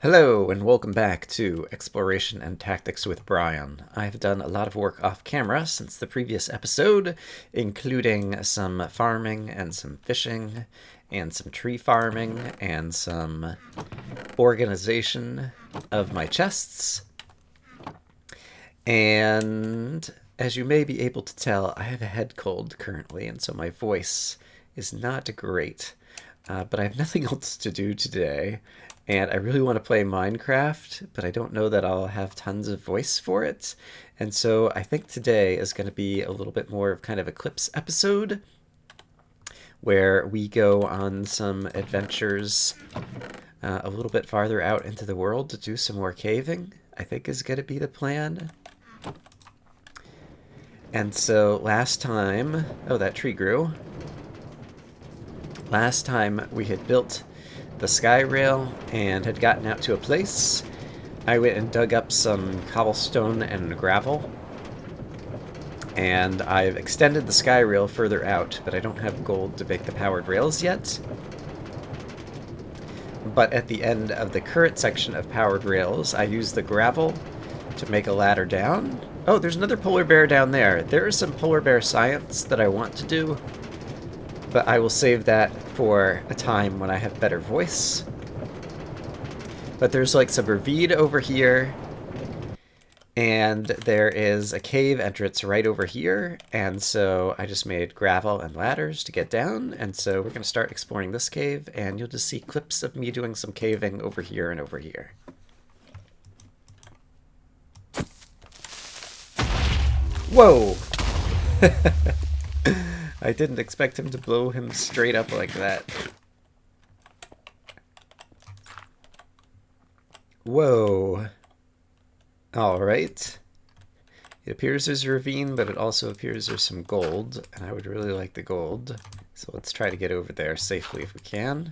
Hello and welcome back to Exploration and Tactics with Brian. I've done a lot of work off camera since the previous episode, including some farming and some fishing and some tree farming and some organization of my chests. And as you may be able to tell, I have a head cold currently, and so my voice is not great. But I have nothing else to do today, and I really want to play Minecraft, but I don't know that I'll have tons of voice for it. And so I think today is going to be a little bit more of kind of a clips episode, where we go on some adventures a little bit farther out into the world to do some more caving, I think is going to be the plan. And so last time, oh, that tree grew. Last time we had built the sky rail and had gotten out to a place. I went and dug up some cobblestone and gravel. And I've extended the sky rail further out, but I don't have gold to make the powered rails yet. But at the end of the current section of powered rails, I used the gravel to make a ladder down. Oh, there's another polar bear down there. There is some polar bear science that I want to do, but I will save that for a time when I have better voice. But there's like some ravine over here, and there is a cave entrance right over here, and so I just made gravel and ladders to get down, and so we're going to start exploring this cave, and you'll just see clips of me doing some caving over here and over here. Whoa! I didn't expect him to blow him straight up like that. Whoa. Alright. It appears there's a ravine, but it also appears there's some gold, and I would really like the gold. So let's try to get over there safely if we can.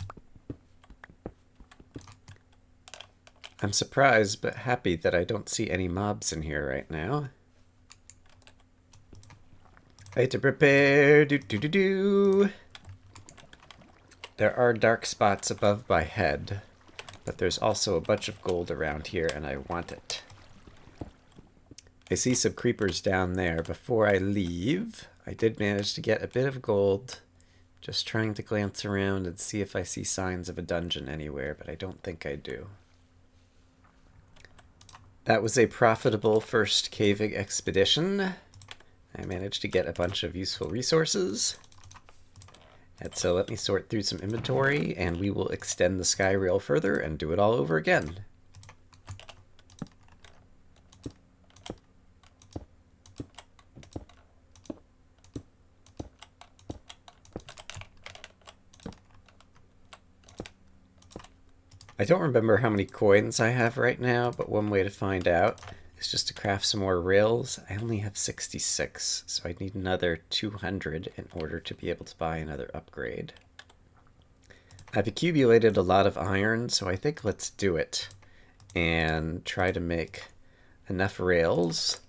I'm surprised but happy that I don't see any mobs in here right now. Right to prepare, do. There are dark spots above my head, but there's also a bunch of gold around here, and I want it. I see some creepers down there. Before I leave, I did manage to get a bit of gold, just trying to glance around and see if I see signs of a dungeon anywhere, but I don't think I do. That was a profitable first caving expedition. I managed to get a bunch of useful resources. And so let me sort through some inventory, and we will extend the sky rail further and do it all over again. I don't remember how many coins I have right now, but one way to find out is just to craft some more rails. I only have 66, so I need another 200 in order to be able to buy another upgrade. I've accumulated a lot of iron, so I think let's do it and try to make enough rails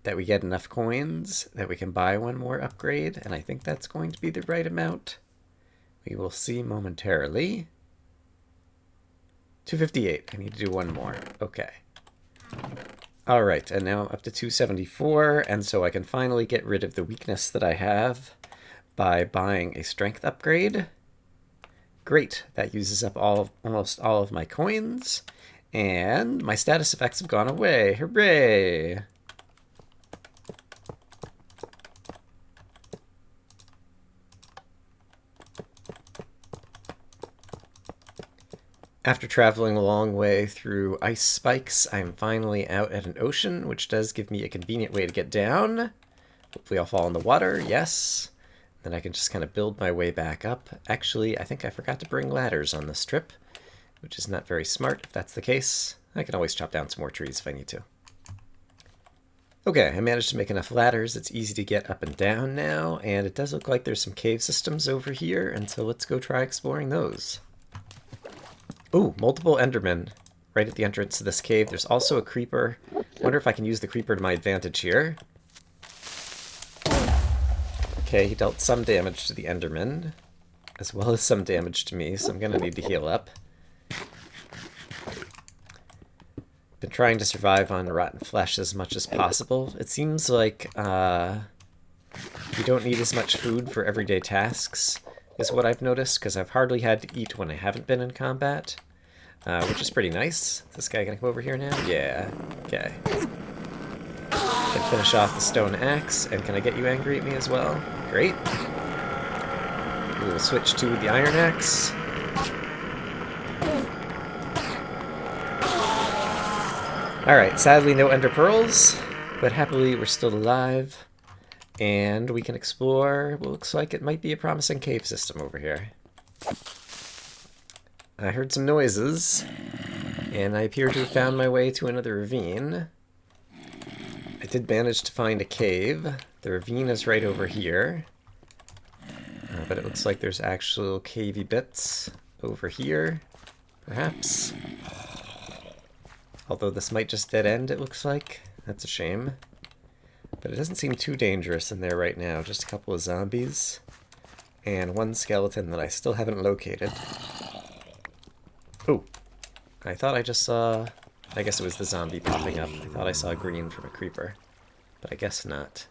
that we get enough coins that we can buy one more upgrade, and I think that's going to be the right amount. We will see momentarily. 258. I need to do one more. Okay. Alright, and now I'm up to 274, and so I can finally get rid of the weakness that I have by buying a strength upgrade. Great, that uses up almost all of my coins, and my status effects have gone away. Hooray! After traveling a long way through ice spikes, I'm finally out at an ocean, which does give me a convenient way to get down. Hopefully I'll fall in the water, yes. Then I can just kind of build my way back up. Actually, I think I forgot to bring ladders on this trip, which is not very smart if that's the case. I can always chop down some more trees if I need to. Okay, I managed to make enough ladders. It's easy to get up and down now, and it does look like there's some cave systems over here, and so let's go try exploring those. Ooh, multiple Endermen right at the entrance to this cave. There's also a creeper. Wonder if I can use the creeper to my advantage here. Okay, he dealt some damage to the Enderman, as well as some damage to me, so I'm going to need to heal up. been trying to survive on rotten flesh as much as possible. It seems like you don't need as much food for everyday tasks, is what I've noticed, because I've hardly had to eat when I haven't been in combat, which is pretty nice. Is this guy gonna come over here now? Yeah. Okay. Can finish off the stone axe, and can I get you angry at me as well? Great. We will switch to the iron axe. Alright, sadly no ender pearls, but happily we're still alive. And we can explore what looks like it might be a promising cave system over here. I heard some noises, and I appear to have found my way to another ravine. I did manage to find a cave. The ravine is right over here. But it looks like there's actual cavey bits over here, perhaps. Although this might just dead end, it looks like. That's a shame. But it doesn't seem too dangerous in there right now. Just a couple of zombies. And one skeleton that I still haven't located. Oh, I thought I just saw... I guess it was the zombie popping up. I thought I saw green from a creeper. But I guess not.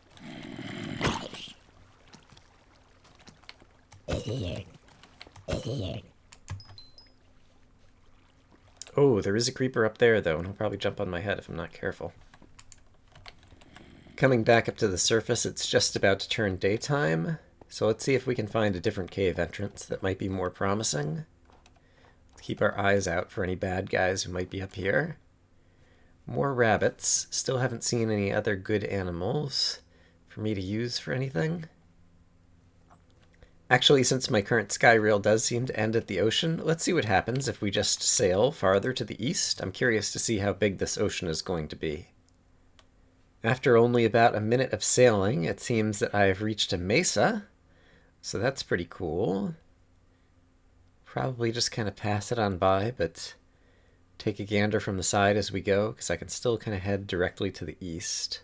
Oh, there is a creeper up there, though, and he'll probably jump on my head if I'm not careful. Coming back up to the surface, it's just about to turn daytime, so let's see if we can find a different cave entrance that might be more promising. Keep our eyes out for any bad guys who might be up here. More rabbits. Still haven't seen any other good animals for me to use for anything. Actually, since my current sky rail does seem to end at the ocean, let's see what happens if we just sail farther to the east. I'm curious to see how big this ocean is going to be. After only about a minute of sailing, it seems that I have reached a mesa, so that's pretty cool. Probably just kind of pass it on by, but take a gander from the side as we go, because I can still kind of head directly to the east.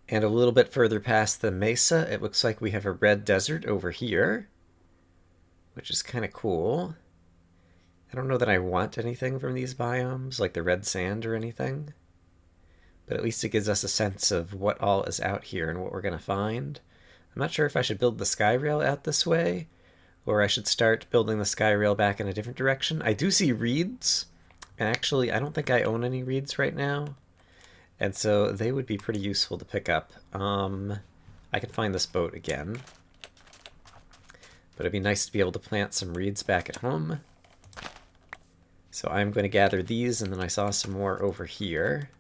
And a little bit further past the mesa, it looks like we have a red desert over here, which is kind of cool. I don't know that I want anything from these biomes, like the red sand or anything. But at least it gives us a sense of what all is out here and what we're going to find. I'm not sure if I should build the sky rail out this way, or I should start building the sky rail back in a different direction. I do see reeds, and actually I don't think I own any reeds right now, and so they would be pretty useful to pick up. I could find this boat again, but it'd be nice to be able to plant some reeds back at home. So I'm going to gather these, and then I saw some more over here.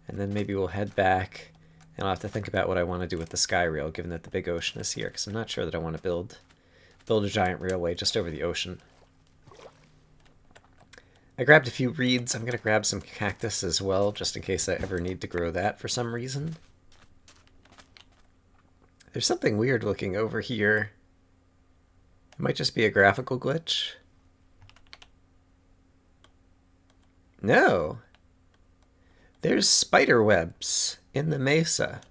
And then maybe we'll head back, and I'll have to think about what I want to do with the sky rail, given that the big ocean is here, because I'm not sure that I want to build a giant railway just over the ocean. I grabbed a few reeds. I'm going to grab some cactus as well, just in case I ever need to grow that for some reason. There's something weird looking over here. It might just be a graphical glitch. No. There's spider webs in the mesa.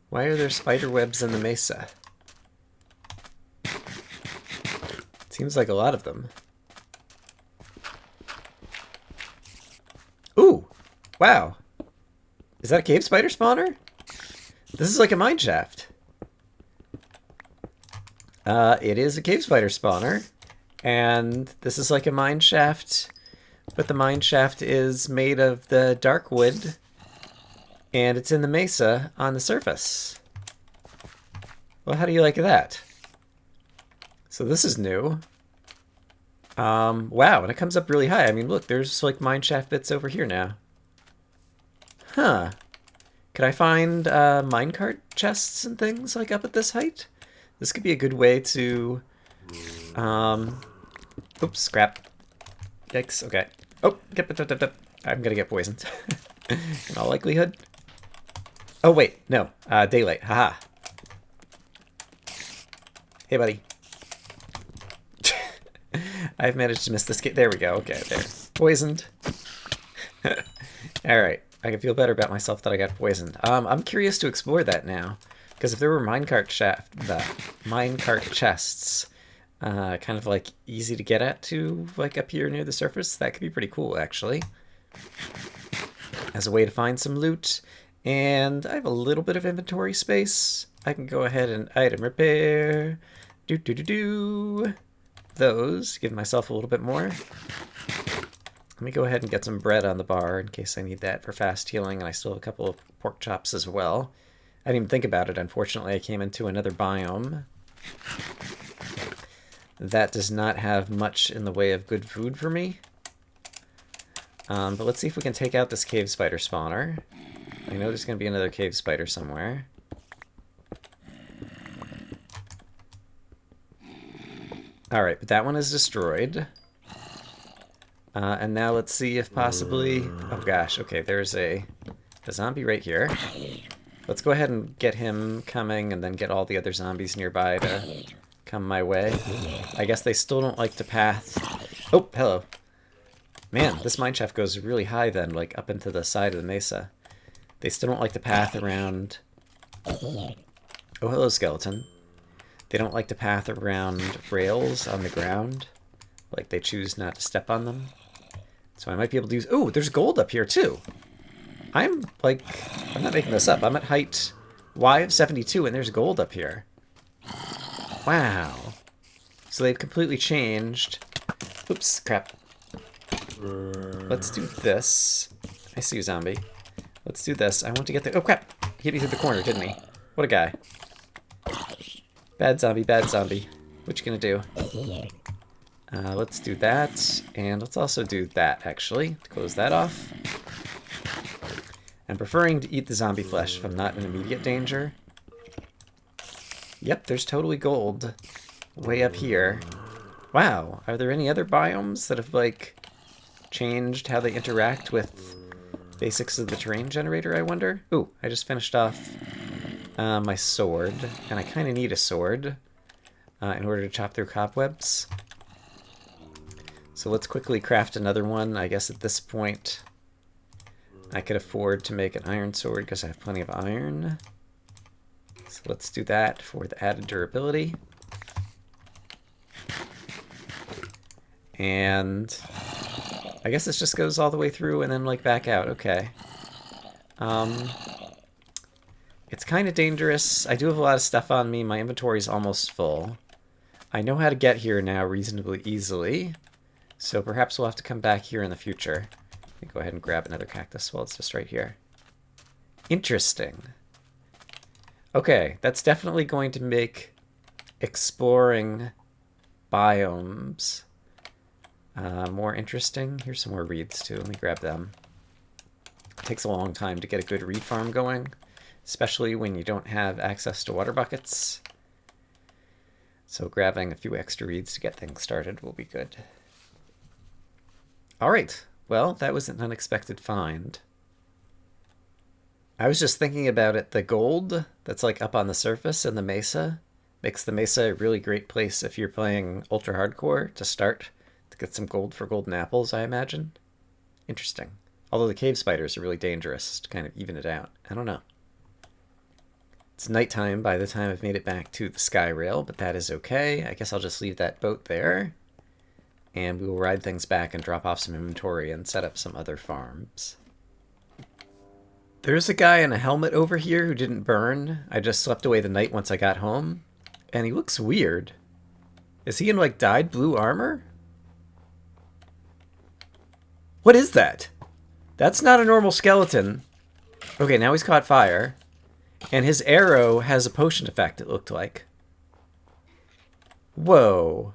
Why are there spider webs in the mesa? Seems like a lot of them. Ooh! Wow! Is that a cave spider spawner? This is like a mine shaft. It is a cave spider spawner. And this is like a mine shaft, but the mine shaft is made of the dark wood, and it's in the mesa on the surface. Well, how do you like that? So this is new. Wow, and it comes up really high. I mean, look, there's like mine shaft bits over here now. Huh. Could I find minecart chests and things like up at this height? This could be a good way to... Oops, scrap. Yikes, okay. Oh, I'm gonna get poisoned. In all likelihood. Oh, wait, no. Daylight, haha. Hey, buddy. I've managed to miss this game. There we go, okay, there. Poisoned. Alright, I can feel better about myself that I got poisoned. I'm curious to explore that now. Because if there were minecart chests, kind of like easy to get at to like up here near the surface. That could be pretty cool actually. As a way to find some loot. And I have a little bit of inventory space. I can go ahead and item repair. Those. Give myself a little bit more. Let me go ahead and get some bread on the bar in case I need that for fast healing. And I still have a couple of pork chops as well. I didn't even think about it. Unfortunately, I came into another biome that does not have much in the way of good food for me. But let's see if we can take out this cave spider spawner. I know there's going to be another cave spider somewhere. Alright, but that one is destroyed. And now let's see if possibly... Oh gosh, okay, there's a zombie right here. Let's go ahead and get him coming and then get all the other zombies nearby to come my way. I guess they still don't like to path... Oh, hello. Man, this mineshaft goes really high then, like up into the side of the mesa. They still don't like to path around... Oh, hello, skeleton. They don't like to path around rails on the ground. Like, they choose not to step on them. So I might be able to use... Oh, there's gold up here, too. I'm not making this up. I'm at height Y of 72, and there's gold up here. Wow. So they've completely changed... Oops, crap. Let's do this. I see you, zombie. Let's do this. I want to get the... Oh, crap! He hit me through the corner, didn't he? What a guy. Bad zombie, bad zombie. What you gonna do? Let's do that, and let's also do that, actually, to close that off. I'm preferring to eat the zombie flesh if I'm not in immediate danger. Yep, there's totally gold way up here. Wow, are there any other biomes that have, like, changed how they interact with basics of the terrain generator, I wonder? Ooh, I just finished off my sword, and I kind of need a sword in order to chop through cobwebs. So let's quickly craft another one. I guess at this point I could afford to make an iron sword because I have plenty of iron. So let's do that for the added durability. And I guess this just goes all the way through and then like back out. Okay. It's kind of dangerous. I do have a lot of stuff on me. My inventory is almost full. I know how to get here now reasonably easily. So perhaps we'll have to come back here in the future. Let me go ahead and grab another cactus while it's just right here. Interesting. Okay, that's definitely going to make exploring biomes more interesting. Here's some more reeds too. Let me grab them. It takes a long time to get a good reed farm going, especially when you don't have access to water buckets. So grabbing a few extra reeds to get things started will be good. Alright, well, that was an unexpected find. I was just thinking about it, the gold that's like up on the surface in the mesa makes the mesa a really great place if you're playing ultra hardcore to start, to get some gold for golden apples, I imagine. Interesting. Although the cave spiders are really dangerous to kind of even it out. I don't know. It's nighttime by the time I've made it back to the sky rail, but that is okay. I guess I'll just leave that boat there. And we will ride things back and drop off some inventory and set up some other farms. There's a guy in a helmet over here who didn't burn. I just slept away the night once I got home. And he looks weird. Is he in, like, dyed blue armor? What is that? That's not a normal skeleton. Okay, now he's caught fire. And his arrow has a potion effect, it looked like. Whoa.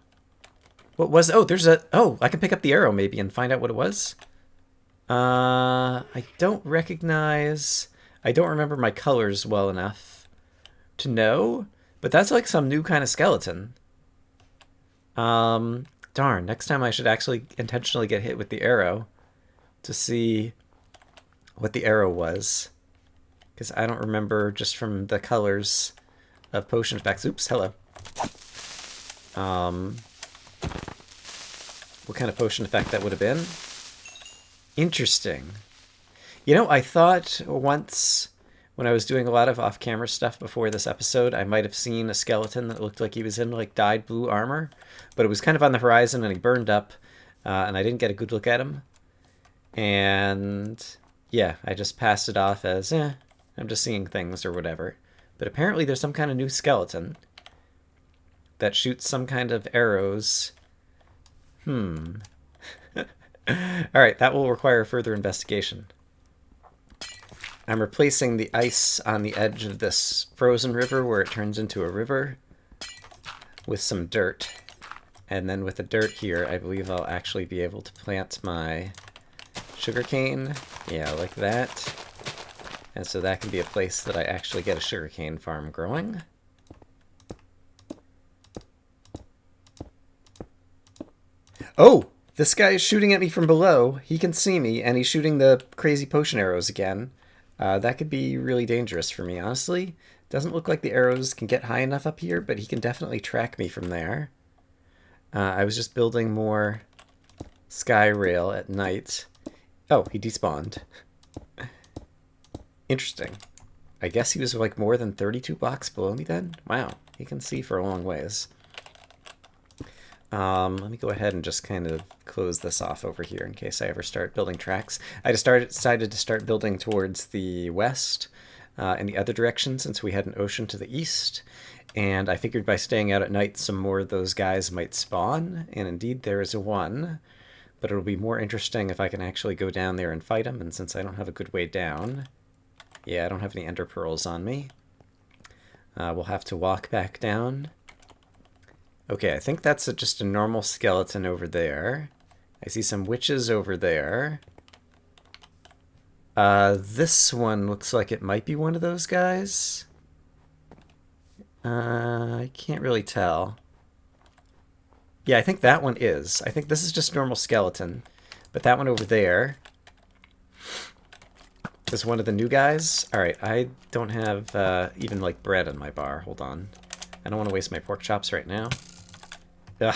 What was... Oh, there's a... Oh, I can pick up the arrow maybe and find out what it was. I don't recognize... I don't remember my colors well enough to know. But that's like some new kind of skeleton. Darn, next time I should actually intentionally get hit with the arrow to see what the arrow was. Because I don't remember just from the colors of potion effects. Oops, hello. What kind of potion effect that would have been. Interesting. You know, I thought once when I was doing a lot of off-camera stuff before this episode, I might have seen a skeleton that looked like he was in like dyed blue armor, but it was kind of on the horizon and he burned up, and I didn't get a good look at him. And yeah, I just passed it off as, I'm just seeing things or whatever. But apparently there's some kind of new skeleton that shoots some kind of arrows. Alright, that will require further investigation. I'm replacing the ice on the edge of this frozen river where it turns into a river with some dirt. And then with the dirt here, I believe I'll actually be able to plant my sugarcane. Yeah, like that. And so that can be a place that I actually get a sugarcane farm growing. Oh! This guy is shooting at me from below. He can see me, and he's shooting the crazy potion arrows again. That could be really dangerous for me, honestly. Doesn't look like the arrows can get high enough up here, but he can definitely track me from there. I was just building more sky rail at night. Oh, he despawned. Interesting. I guess he was like more than 32 blocks below me then? Wow, he can see for a long ways. Let me go ahead and just kind of close this off over here in case I ever start building tracks. I decided to start building towards the west in the other direction since we had an ocean to the east. And I figured by staying out at night some more of those guys might spawn. And indeed there is one. But it'll be more interesting if I can actually go down there and fight them. And since I don't have a good way down... Yeah, I don't have any ender pearls on me. We'll have to walk back down. Okay, I think that's just a normal skeleton over there. I see some witches over there. This one looks like it might be one of those guys. I can't really tell. Yeah, I think that one is. I think this is just a normal skeleton. But that one over there is one of the new guys. Alright, I don't have even like bread in my bar. Hold on. I don't want to waste my pork chops right now. Ugh.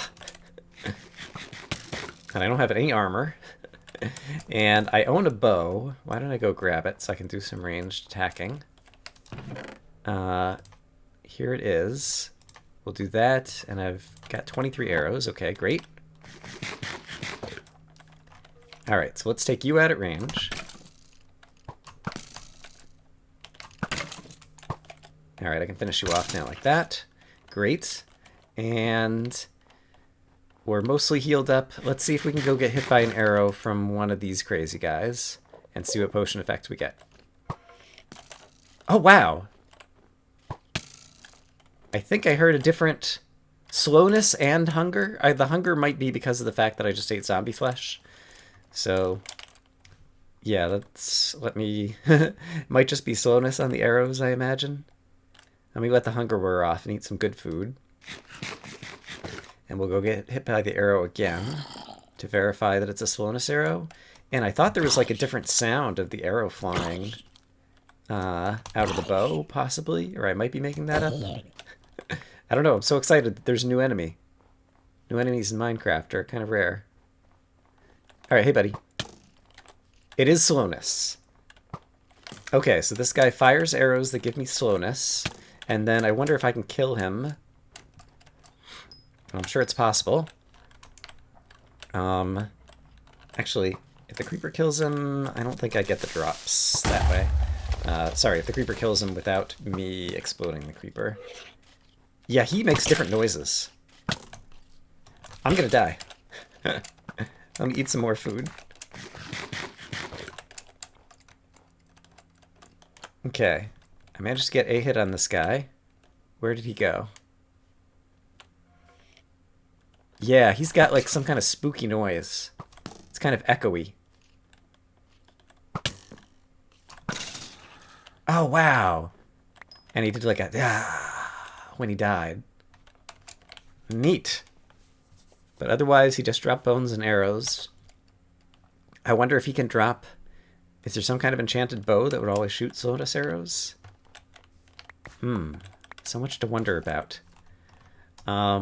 And I don't have any armor. And I own a bow. Why don't I go grab it so I can do some ranged attacking? Here it is. We'll do that, and I've got 23 arrows. Okay, great. Alright, so let's take you out at range. Alright, I can finish you off now like that. Great. And we're mostly healed up. Let's see if we can go get hit by an arrow from one of these crazy guys and see what potion effect we get. Oh, wow. I think I heard a different slowness and hunger. The hunger might be because of the fact that I just ate zombie flesh. So, yeah, let me... might just be slowness on the arrows, I imagine. Let me let the hunger wear off and eat some good food. And we'll go get hit by the arrow again to verify that it's a slowness arrow. And I thought there was like a different sound of the arrow flying out of the bow, possibly. Or I might be making that up. I don't know. I'm so excited that there's a new enemy. New enemies in Minecraft are kind of rare. Alright, hey buddy. It is slowness. Okay, so this guy fires arrows that give me slowness. And then I wonder if I can kill him. I'm sure it's possible. Actually, if the creeper kills him, I don't think I get the drops that way. Sorry, if the creeper kills him without me exploding the creeper. Yeah, he makes different noises. I'm gonna die. Let me eat some more food. Okay. I managed to get a hit on this guy. Where did he go? Yeah, he's got like some kind of spooky noise. It's kind of echoey. Oh, wow. And he did like a when he died. Neat. But otherwise, he just dropped bones and arrows. I wonder if he can drop... Is there some kind of enchanted bow that would always shoot slowness arrows? So much to wonder about. I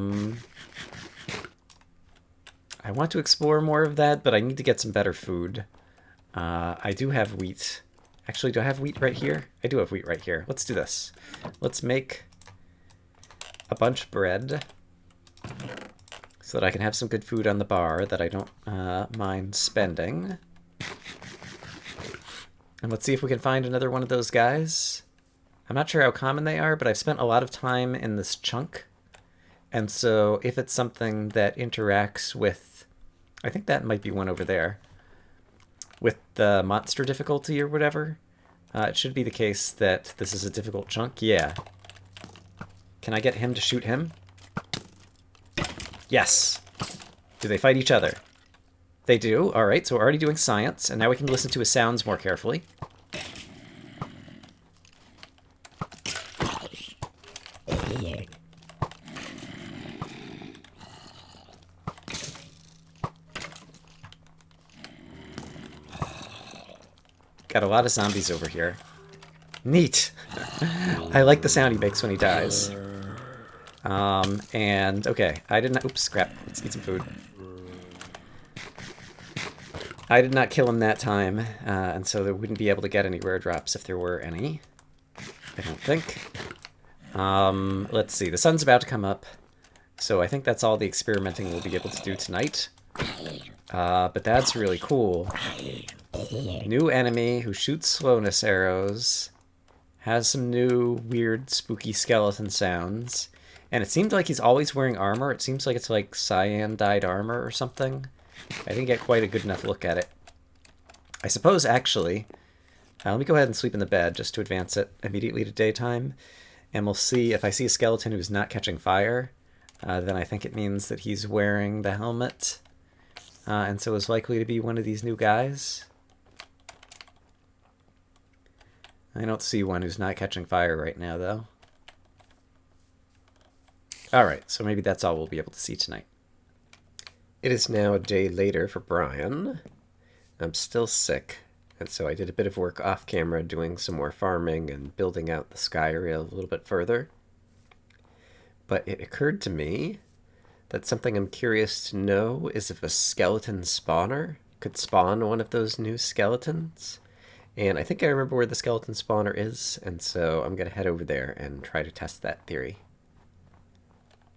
want to explore more of that, but I need to get some better food. I do have wheat. Actually, do I have wheat right here? I do have wheat right here. Let's do this. Let's make a bunch of bread so that I can have some good food on the bar that I don't mind spending. And let's see if we can find another one of those guys. I'm not sure how common they are, but I've spent a lot of time in this chunk. And so if it's something that interacts with... I think that might be one over there. With the monster difficulty or whatever. It should be the case that this is a difficult chunk. Yeah. Can I get him to shoot him? Yes. Do they fight each other? They do. All right, so we're already doing science, and now we can listen to his sounds more carefully. Got a lot of zombies over here. Neat. I like the sound he makes when he dies. And okay, I did not. Oops, crap. Let's eat some food. I did not kill him that time, and so they wouldn't be able to get any rare drops if there were any. I don't think. Let's see. The sun's about to come up, so I think that's all the experimenting we'll be able to do tonight. But that's really cool. New enemy who shoots slowness arrows. Has some new weird spooky skeleton sounds. And it seemed like he's always wearing armor. It seems like it's like cyan dyed armor or something. I didn't get quite a good enough look at it. I suppose actually, let me go ahead and sleep in the bed just to advance it immediately to daytime. And we'll see if I see a skeleton who's not catching fire. Then I think it means that he's wearing the helmet. And so is likely to be one of these new guys. I don't see one who's not catching fire right now, though. Alright, so maybe that's all we'll be able to see tonight. It is now a day later for Brian. I'm still sick, and so I did a bit of work off camera doing some more farming and building out the sky area a little bit further. But it occurred to me that something I'm curious to know is if a skeleton spawner could spawn one of those new skeletons. And I think I remember where the skeleton spawner is, and so I'm going to head over there and try to test that theory.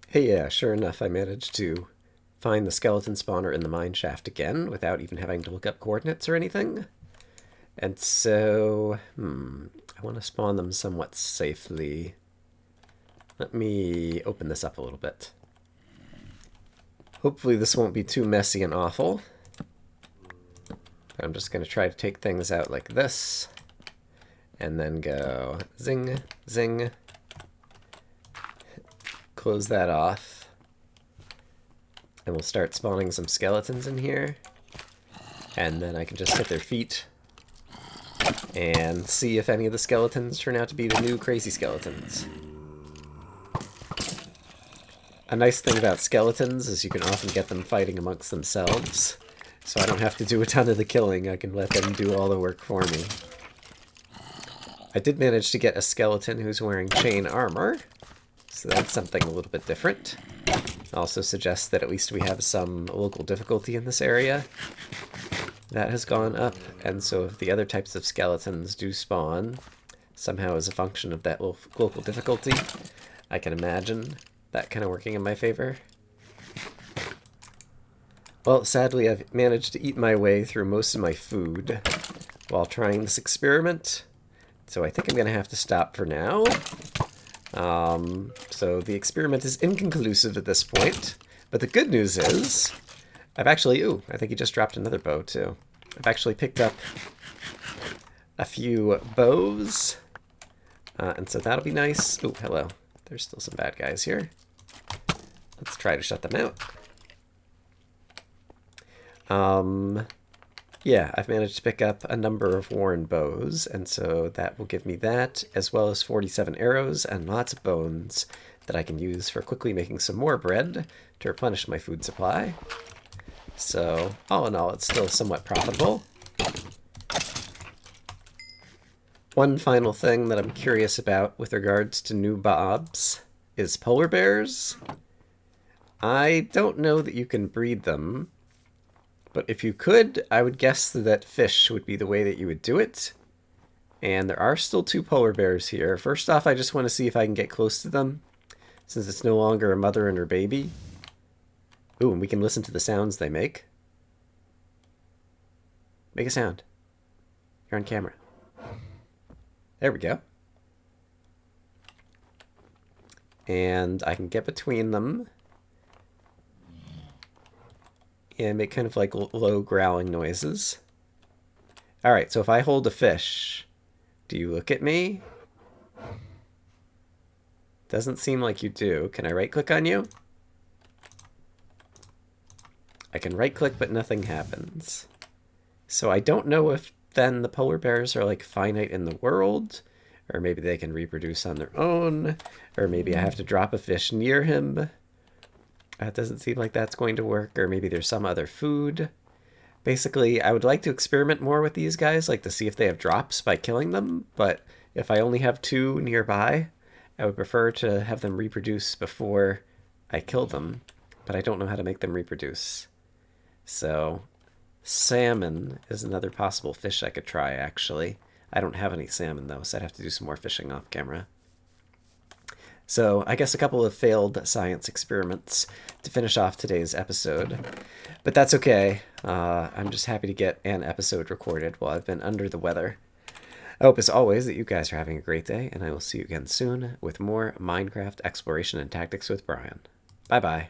Hey, yeah, sure enough, I managed to find the skeleton spawner in the mineshaft again without even having to look up coordinates or anything. And so, I want to spawn them somewhat safely. Let me open this up a little bit. Hopefully this won't be too messy and awful. I'm just going to try to take things out like this, and then go zing, zing, close that off, and we'll start spawning some skeletons in here, and then I can just hit their feet and see if any of the skeletons turn out to be the new crazy skeletons. A nice thing about skeletons is you can often get them fighting amongst themselves. So I don't have to do a ton of the killing, I can let them do all the work for me. I did manage to get a skeleton who's wearing chain armor, so that's something a little bit different. Also suggests that at least we have some local difficulty in this area. That has gone up, and so if the other types of skeletons do spawn, somehow as a function of that local difficulty, I can imagine that kind of working in my favor. Well, sadly, I've managed to eat my way through most of my food while trying this experiment, so I think I'm going to have to stop for now. So the experiment is inconclusive at this point, but the good news is I've actually... Ooh, I think he just dropped another bow, too. I've actually picked up a few bows, and so that'll be nice. Ooh, hello. There's still some bad guys here. Let's try to shut them out. Yeah, I've managed to pick up a number of worn bows, and so that will give me that, as well as 47 arrows and lots of bones that I can use for quickly making some more bread to replenish my food supply. So, all in all, it's still somewhat profitable. One final thing that I'm curious about with regards to new mobs is polar bears. I don't know that you can breed them, but if you could, I would guess that fish would be the way that you would do it. And there are still 2 polar bears here. First off, I just want to see if I can get close to them, since it's no longer a mother and her baby. Ooh, and we can listen to the sounds they make. Make a sound. You're on camera. There we go. And I can get between them and make kind of like low growling noises. Alright, so if I hold a fish, do you look at me? Doesn't seem like you do. Can I right-click on you? I can right-click, but nothing happens. So I don't know if then the polar bears are like finite in the world, or maybe they can reproduce on their own, or maybe I have to drop a fish near him. That doesn't seem like that's going to work, or maybe there's some other food. Basically, I would like to experiment more with these guys, like to see if they have drops by killing them, but if I only have 2 nearby, I would prefer to have them reproduce before I kill them, but I don't know how to make them reproduce. So, salmon is another possible fish I could try, actually. I don't have any salmon, though, so I'd have to do some more fishing off camera. So, I guess a couple of failed science experiments to finish off today's episode. But that's okay. I'm just happy to get an episode recorded while I've been under the weather. I hope, as always, that you guys are having a great day, and I will see you again soon with more Minecraft exploration and tactics with Brian. Bye-bye.